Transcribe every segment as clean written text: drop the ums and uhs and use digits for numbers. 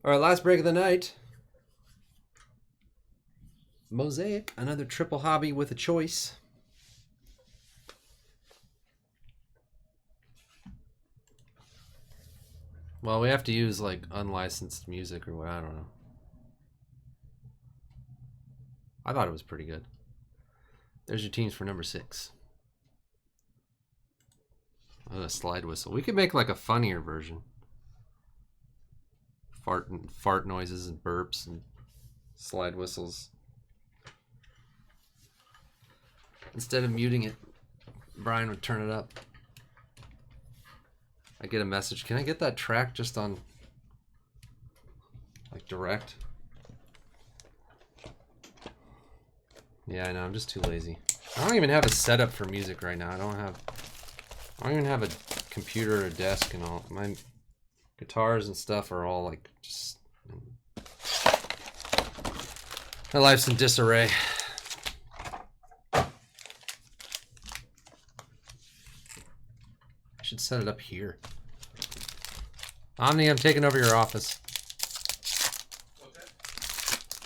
All right, last break of the night. Mosaic, another triple hobby with a choice. Well, we have to use like unlicensed music or what, I don't know. I thought it was pretty good. There's your teams for number 6. Oh, a slide whistle. We could make like a funnier version. Fart noises and burps and slide whistles. Instead of muting it, Brian would turn it up. I get a message. Can I get that track just on like direct? Yeah, I know. I'm just too lazy. I don't even have a setup for music right now. I don't even have a computer or a desk and all. My guitars and stuff are all like just. My life's in disarray. I should set it up here. Omni, I'm taking over your office.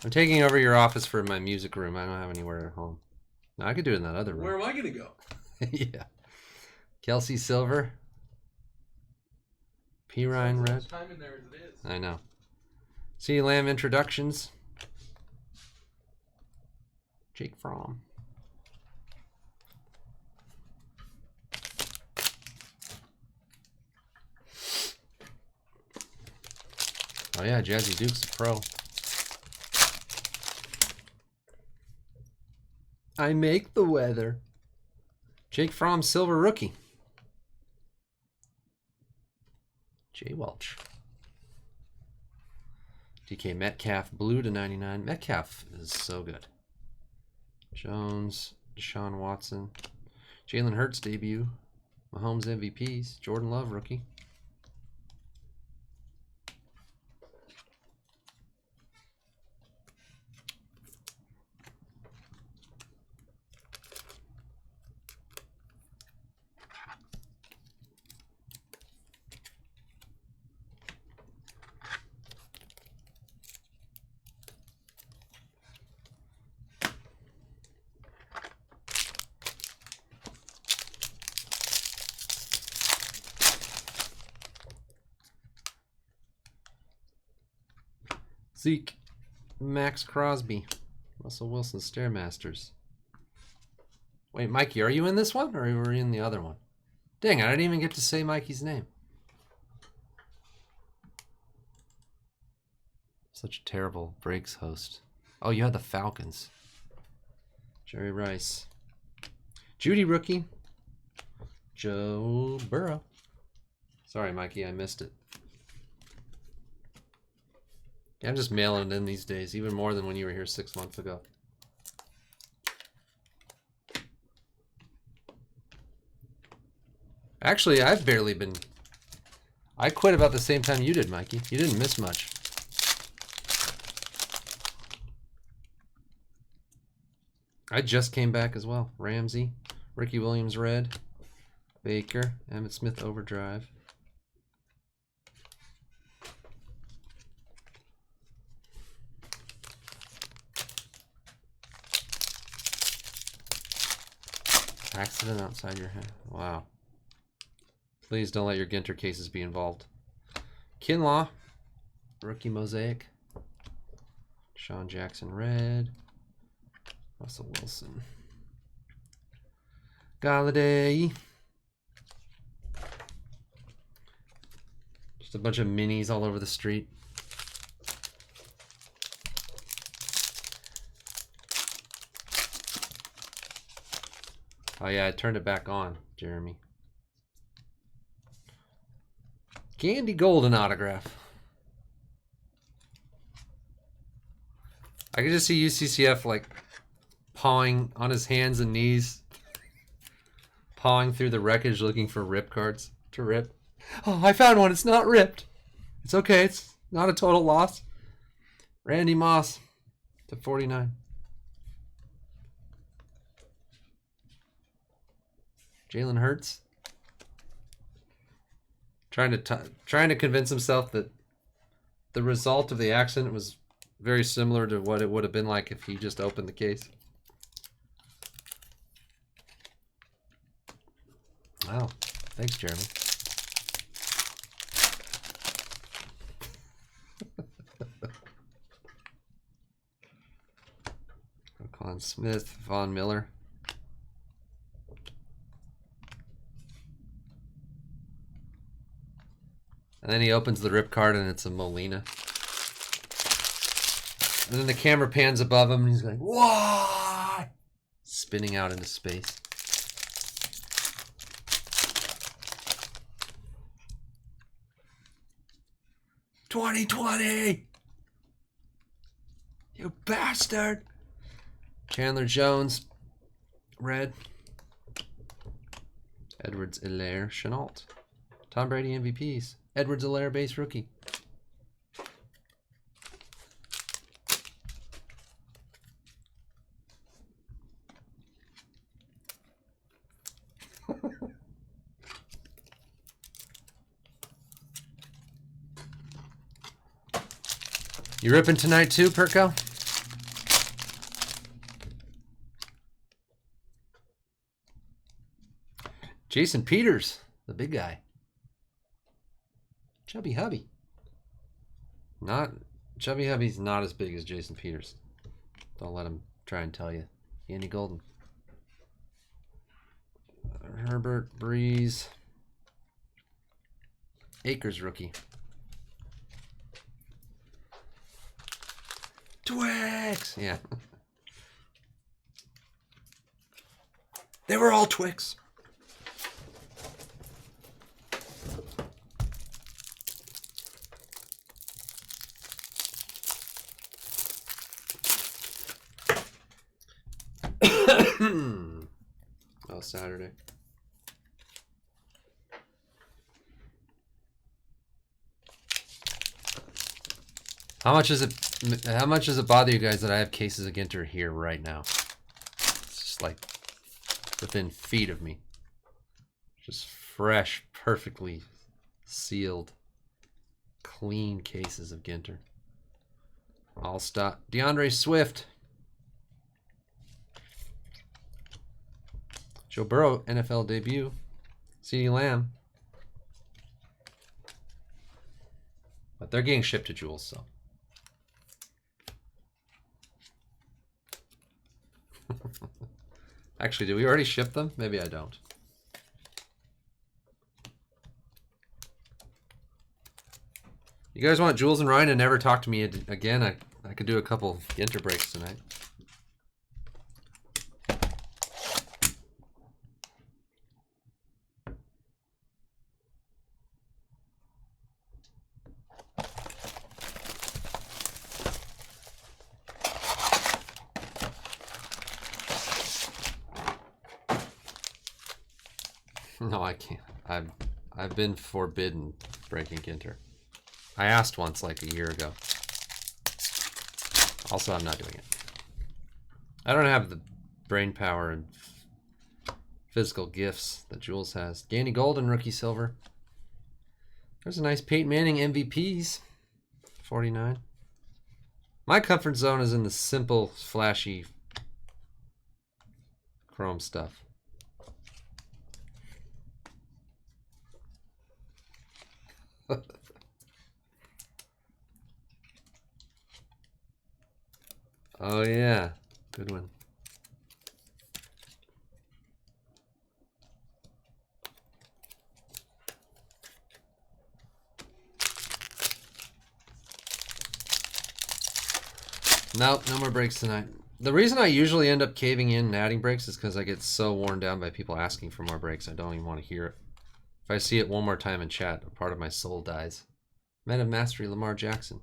I'm taking over your office for my music room. I don't have anywhere at home. No, I could do it in that other room. Where am I going to go? Yeah. Kelsey Silver. P. Ryan Red. Time in there as it is. I know. C. Lamb introductions. Jake Fromm. Oh yeah, Jazzy Duke's a pro. I make the weather. Jake Fromm, silver rookie. Jay Welch. DK Metcalf, blue to 99. Metcalf is so good. Jones, Deshaun Watson. Jalen Hurts debut. Mahomes MVPs. Jordan Love rookie. Zeke, Max Crosby, Russell Wilson, Stairmasters. Wait, Mikey, are you in this one or were you in the other one? Dang, I didn't even get to say Mikey's name. Such a terrible breaks host. Oh, you had the Falcons. Jerry Rice. Judy rookie. Joe Burrow. Sorry, Mikey, I missed it. Yeah, I'm just mailing it in these days, even more than when you were here 6 months ago. Actually, I've barely been... I quit about the same time you did, Mikey. You didn't miss much. I just came back as well. Ramsey, Ricky Williams red, Baker, Emmitt Smith overdrive. Accident outside your head. Wow. Please don't let your Ginter cases be involved. Kinlaw, rookie Mosaic. Sean Jackson red. Russell Wilson. Galladay. Just a bunch of minis all over the street. Oh yeah, I turned it back on, Jeremy. Candy Golden autograph. I could just see UCCF like pawing on his hands and knees, pawing through the wreckage looking for rip cards to rip. Oh, I found one. It's not ripped. It's okay. It's not a total loss. Randy Moss to 49. Jalen Hurts trying to convince himself that the result of the accident was very similar to what it would have been like if he just opened the case. Wow. Thanks, Jeremy. Colin Smith, Von Miller. And then he opens the rip card and it's a Molina. And then the camera pans above him and he's like, "What?" Spinning out into space. "2020! You bastard!" Chandler Jones, red. Edwards-Helaire, Chenault. Tom Brady MVPs. Edwards-Helaire base rookie. You ripping tonight too, Perko? Jason Peters, the big guy. Chubby Hubby. Chubby Hubby's not as big as Jason Peters. Don't let him try and tell you. Andy Golden. Herbert, Breeze. Akers rookie. Twix! Yeah. They were all Twix. Oh, Saturday. How much does it bother you guys that I have cases of Ginter here right now? It's just like within feet of me. Just fresh, perfectly sealed, clean cases of Ginter. All stop. DeAndre Swift. Joe Burrow, NFL debut. CeeDee Lamb. But they're getting shipped to Jules, so. Actually, did we already ship them? Maybe I don't. You guys want Jules and Ryan to never talk to me again? I could do a couple Ginter breaks tonight. No, I can't. I've been forbidden breaking Ginter. I asked once like a year ago. Also, I'm not doing it. I don't have the brain power and physical gifts that Jules has. Danny Golden, rookie silver. There's a nice Peyton Manning MVPs. 49. My comfort zone is in the simple, flashy chrome stuff. Oh yeah, good one. Nope, no more breaks tonight. The reason I usually end up caving in and adding breaks is because I get so worn down by people asking for more breaks, I don't even want to hear it. If I see it one more time in chat, a part of my soul dies. Men of Mastery, Lamar Jackson.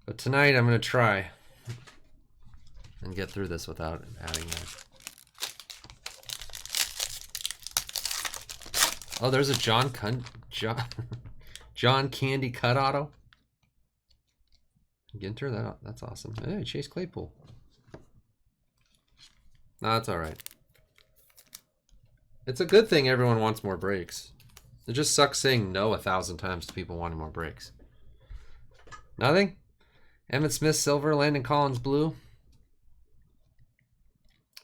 But tonight I'm going to try and get through this without adding that. Oh, there's a John Candy cut auto. Ginter, that's awesome. Hey, Chase Claypool. No, that's all right. It's a good thing everyone wants more breaks. It just sucks saying no 1,000 times to people wanting more breaks. Nothing? Emmett Smith, silver. Landon Collins, blue.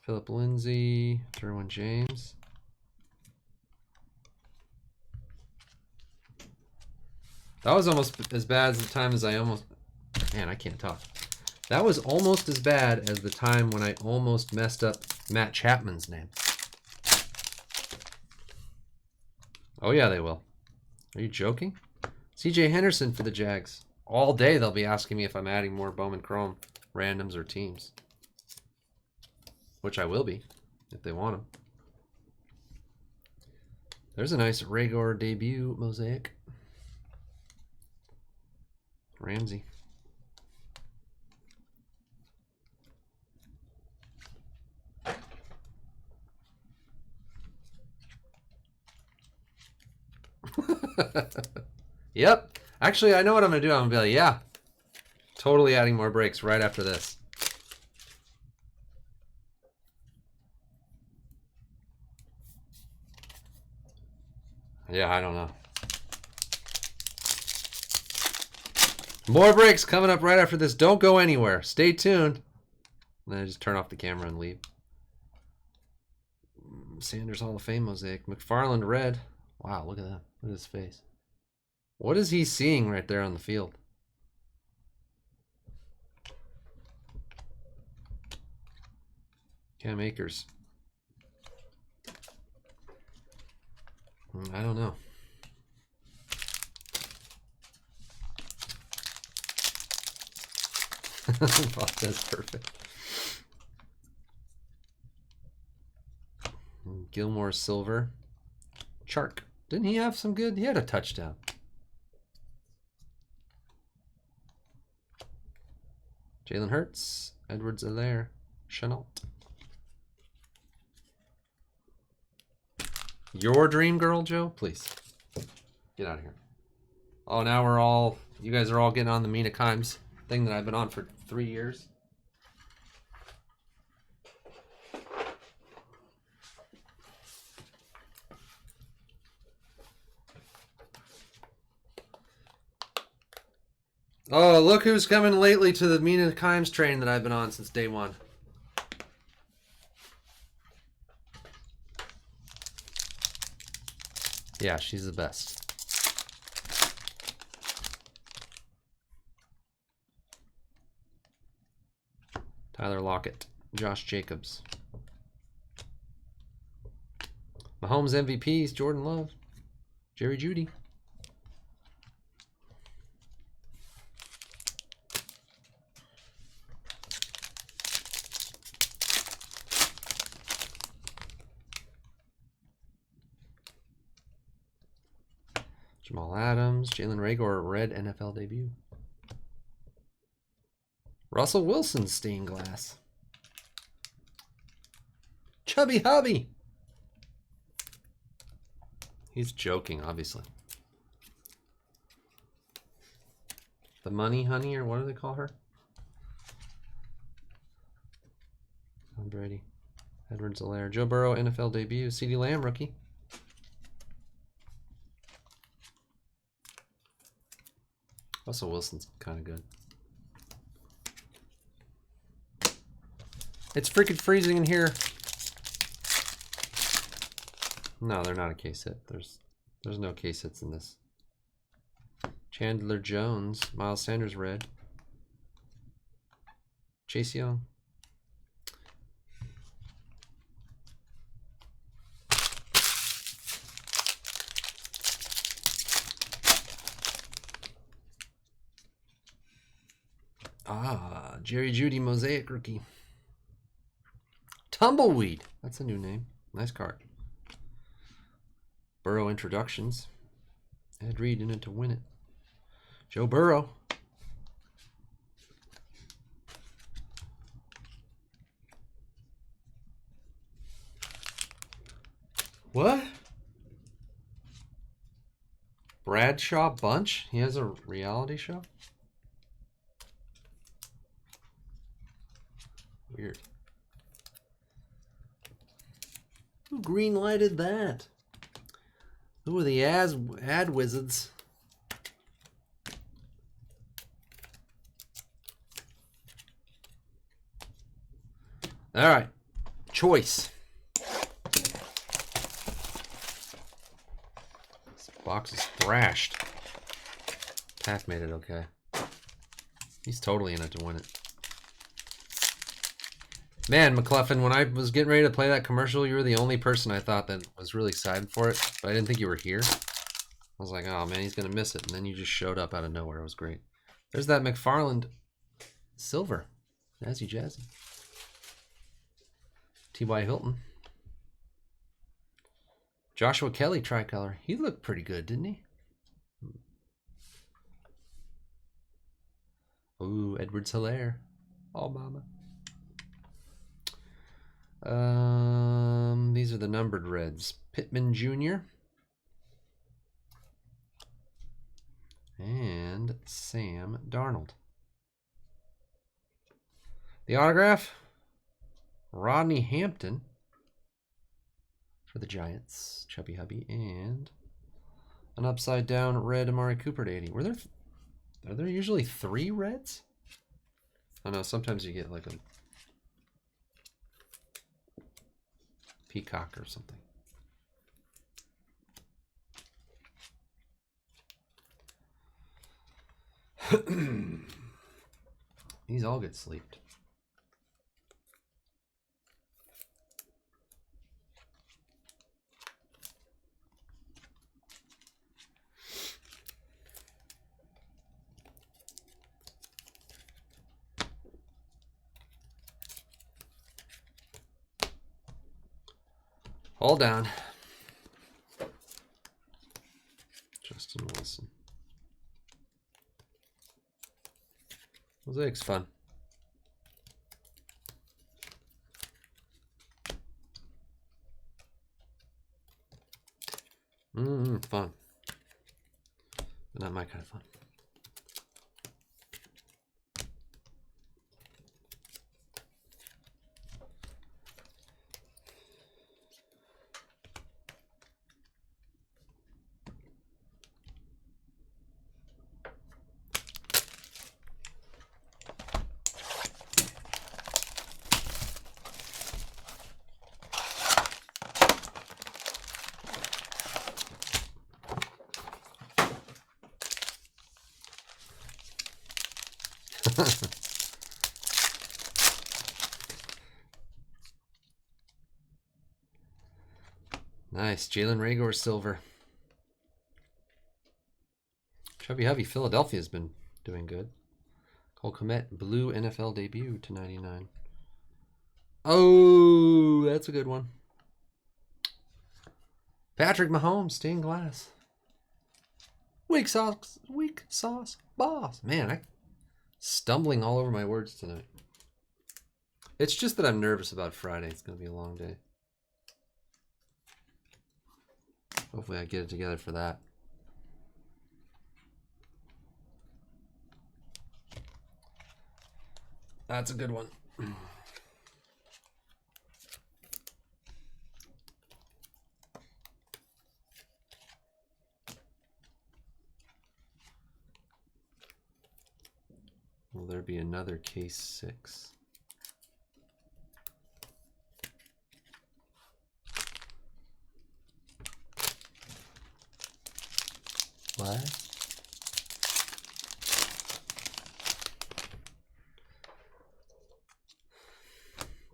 Philip Lindsay, Derwin James. That was almost as bad as the time as I almost... Man, I can't talk. That was almost as bad as the time when I almost messed up Matt Chapman's name. Oh, yeah, they will. Are you joking? CJ Henderson for the Jags. All day they'll be asking me if I'm adding more Bowman Chrome randoms or teams. Which I will be, if they want them. There's a nice Rhaegar debut mosaic. Ramsey. Yep. Actually, I know what I'm going to do. I'm going to be like, yeah. Totally adding more breaks right after this. Yeah, I don't know. More breaks coming up right after this. Don't go anywhere. Stay tuned. And then I just turn off the camera and leave. Sanders Hall of Fame mosaic. McFarland red. Wow, look at that. Look at his face. What is he seeing right there on the field? Cam Akers. I don't know. That's perfect. Gilmore silver. Chark. Didn't he have some good? He had a touchdown. Jalen Hurts. Edwards-Helaire. Chenault. Your dream girl, Joe? Please. Get out of here. Oh, now we're all... You guys are all getting on the Mina Kimes thing that I've been on for 3 years. Oh, look who's coming lately to the Mina Kimes train that I've been on since day one. Yeah, she's the best. Tyler Lockett, Josh Jacobs. Mahomes MVPs, Jordan Love, Jerry Jeudy. Jamal Adams, Jalen Rhaegar, red NFL debut. Russell Wilson, stained glass. Chubby Hubby. He's joking, obviously. The Money Honey, or what do they call her? Tom Brady. Edwards-Helaire. Joe Burrow, NFL debut. CeeDee Lamb, rookie. Russell Wilson's kind of good. It's freaking freezing in here. No, they're not a case hit. There's no case hits in this. Chandler Jones, Miles Sanders red. Chase Young. Ah, Jerry Jeudy mosaic rookie. Tumbleweed. That's a new name. Nice card. Burrow introductions. Ed Reed in it to win it. Joe Burrow. What? Bradshaw Bunch? He has a reality show? Weird. Who green-lighted that? Who are the ad wizards? All right. Choice. This box is thrashed. Taft made it okay. He's totally in it to win it. Man, McCluffin, when I was getting ready to play that commercial, you were the only person I thought that was really excited for it, but I didn't think you were here. I was like, oh man, he's going to miss it. And then you just showed up out of nowhere. It was great. There's that McFarland silver. Jazzy Jazzy. T.Y. Hilton. Joshua Kelly tricolor. He looked pretty good, didn't he? Ooh, Edwards-Helaire. Oh, mama. These are the numbered reds. Pittman Jr. and Sam Darnold. The autograph, Rodney Hampton for the Giants, Chubby Hubby, and an upside down red Amari Cooper to 80. Are there usually 3 reds? I know sometimes you get like a peacock or something. These all get sleeped. Hold down. Justin Wilson. Mosaic's fun. Fun. But not my kind of fun. Nice. Jalen Reagor silver. Chubby Hubby Philadelphia's been doing good. Cole Kmet blue NFL debut to 99. Oh, that's a good one. Patrick Mahomes stained glass. Weak sauce boss. Man, I'm stumbling all over my words tonight. It's just that I'm nervous about Friday. It's going to be a long day. Hopefully I get it together for that. That's a good one. Will there be another case 6? What?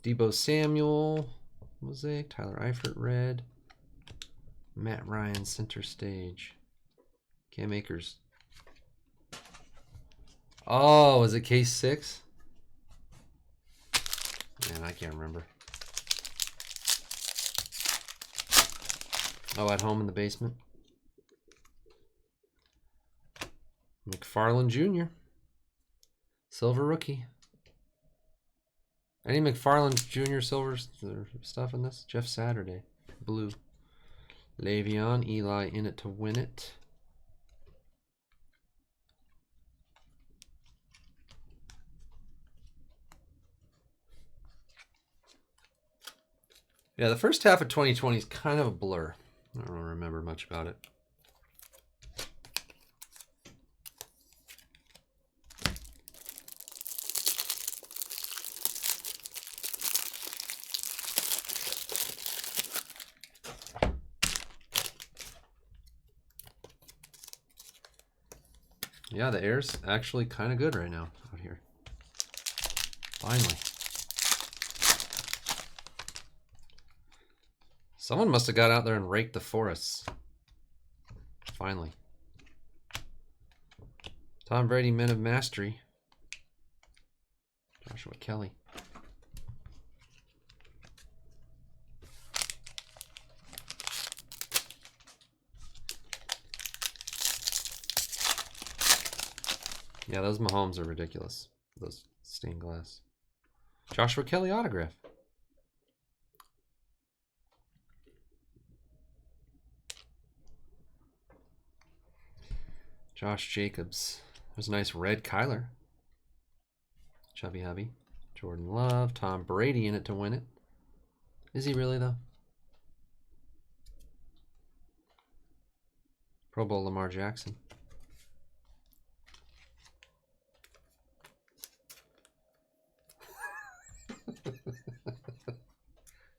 Debo Samuel, Mosaic, Tyler Eifert, red. Matt Ryan, center stage. Cam Akers. Oh, is it case 6? Man, I can't remember. Oh, at home in the basement. McFarland Jr. Silver rookie. Any McFarland Jr. silver stuff in this? Jeff Saturday. Blue. Le'Veon, Eli in it to win it. Yeah, the first half of 2020 is kind of a blur. I don't remember much about it. Yeah, the air's actually kind of good right now out here. Finally. Someone must have got out there and raked the forests. Finally. Tom Brady, Men of Mastery. Joshua Kelly. Yeah, those Mahomes are ridiculous. Those stained glass. Joshua Kelly autograph. Josh Jacobs. There's a nice red Kyler. Chubby Hubby. Jordan Love. Tom Brady in it to win it. Is he really, though? Pro Bowl Lamar Jackson.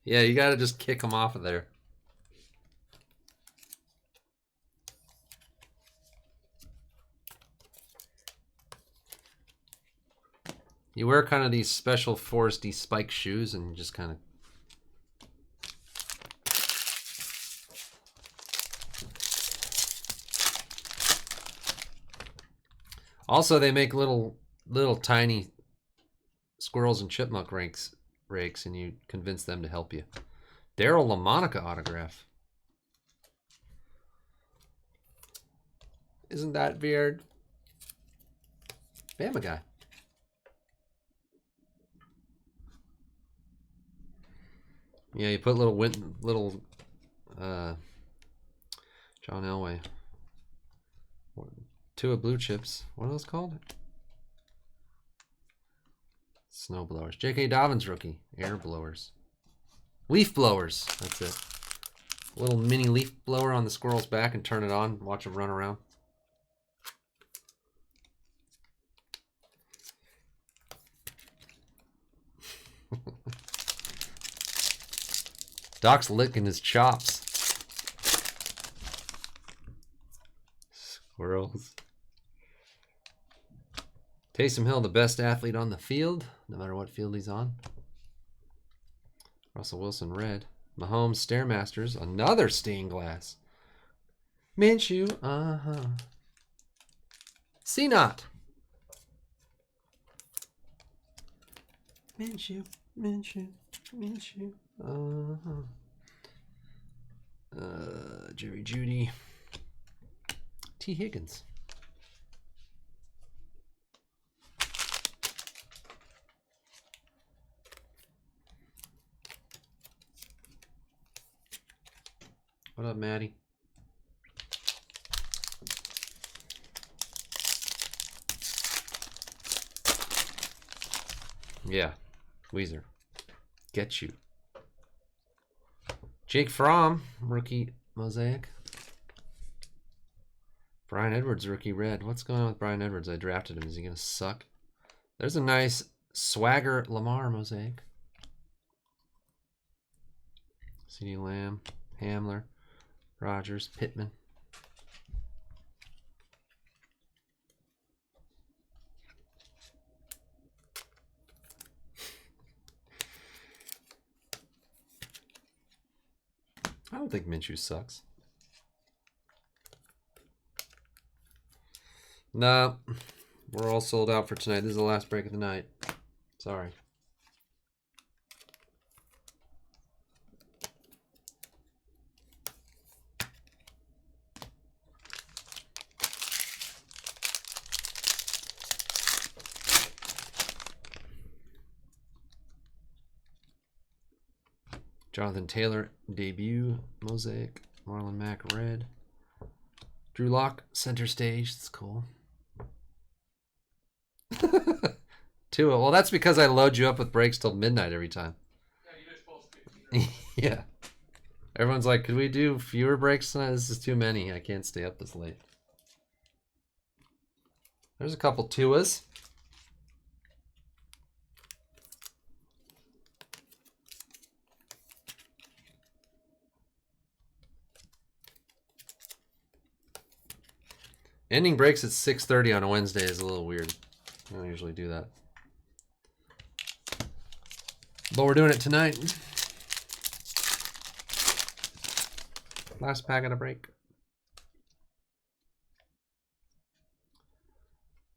Yeah, you got to just kick him off of there. You wear kind of these special foresty spike shoes and just kind of... Also, they make little tiny squirrels and chipmunk rakes, and you convince them to help you. Daryl LaMonica autograph. Isn't that weird? Bama guy. Yeah, you put little John Elway. Two of blue chips. What are those called? Snow blowers. J.K. Dobbins rookie. Air blowers. Leaf blowers. That's it. A little mini leaf blower on the squirrel's back and turn it on. Watch them run around. Doc's licking his chops. Squirrels. Taysom Hill, the best athlete on the field, no matter what field he's on. Russell Wilson, red. Mahomes, Stairmasters, another stained glass. Minshew, C-Not. Minshew, Jerry Jeudy. T. Higgins. What up, Maddie? Yeah, Weezer. Get you. Jake Fromm, rookie Mosaic. Brian Edwards, rookie red. What's going on with Brian Edwards? I drafted him. Is he going to suck? There's a nice Swagger Lamar Mosaic. CeeDee Lamb, Hamler, Rodgers, Pittman. I don't think Minshew sucks. No, we're all sold out for tonight. This is the last break of the night. Sorry. Jonathan Taylor, debut, Mosaic, Marlon Mack, red. Drew Lock, center stage, that's cool. Tua, well, that's because I load you up with breaks till midnight every time. Yeah, you're supposed to. Yeah. Everyone's like, could we do fewer breaks tonight? This is too many. I can't stay up this late. There's a couple Tuas. Ending breaks at 6:30 on a Wednesday is a little weird. I don't usually do that. But we're doing it tonight. Last pack at a break.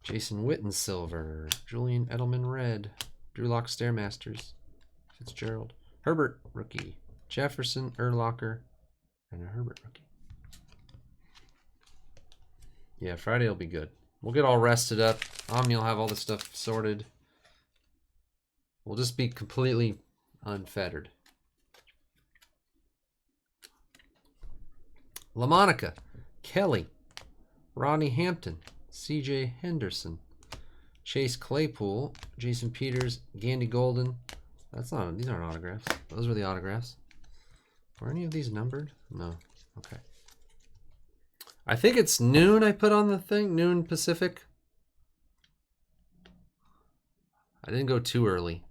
Jason Witten silver. Julian Edelman red. Drew Lock Stairmasters. Fitzgerald. Herbert rookie. Jefferson, Urlacher, and a Herbert rookie. Yeah, Friday will be good. We'll get all rested up. Omni will have all the stuff sorted. We'll just be completely unfettered. LaMonica, Kelly, Rodney Hampton, CJ Henderson, Chase Claypool, Jason Peters, Gandy Golden. These aren't autographs. Those were the autographs. Were any of these numbered? No. Okay. I think it's noon I put on the thing. Noon Pacific. I didn't go too early.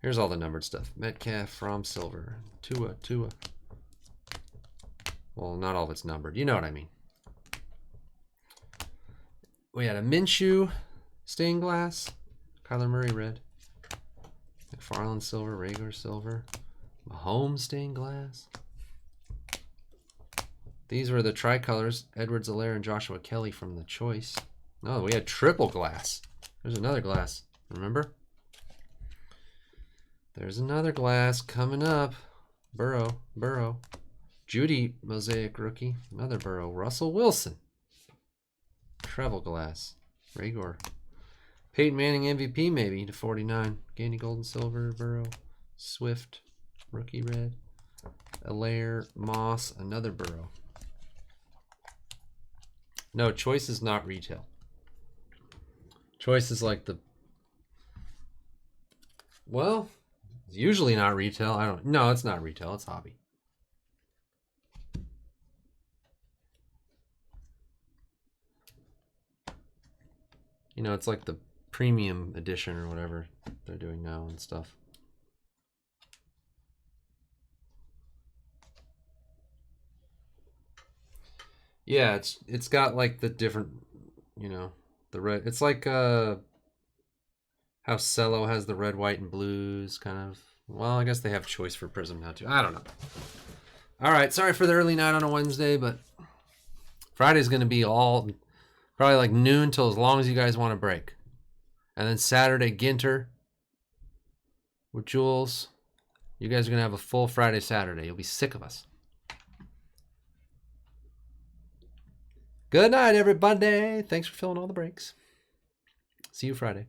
Here's all the numbered stuff. Metcalf, From Silver, Tua. Well, not all of it's numbered. You know what I mean. We had a Minshew stained glass. Kyler Murray red. McFarland silver. Rager silver. Mahomes stained glass. These were the tricolors. Edwards-Helaire and Joshua Kelly from the choice. No, we had triple glass. There's another glass. Remember? There's another glass coming up. Burrow. Judy, Mosaic rookie. Another Burrow. Russell Wilson. Treble glass. Ragor. Peyton Manning MVP maybe to 49. Gandy Golden silver. Burrow. Swift. Rookie red. Helaire. Moss. Another Burrow. No, choice is not retail. Choice is like the... Well, it's usually not retail. No, it's not retail. It's hobby. You know, it's like the premium edition or whatever they're doing now and stuff. Yeah, it's got like the different, you know, the red. It's like how Cello has the red, white, and blues kind of. Well, I guess they have choice for Prism now too. I don't know. All right, sorry for the early night on a Wednesday, but Friday's going to be all probably like noon till as long as you guys want to break. And then Saturday, Ginter with Jules. You guys are going to have a full Friday, Saturday. You'll be sick of us. Good night, everybody. Thanks for filling all the breaks. See you Friday.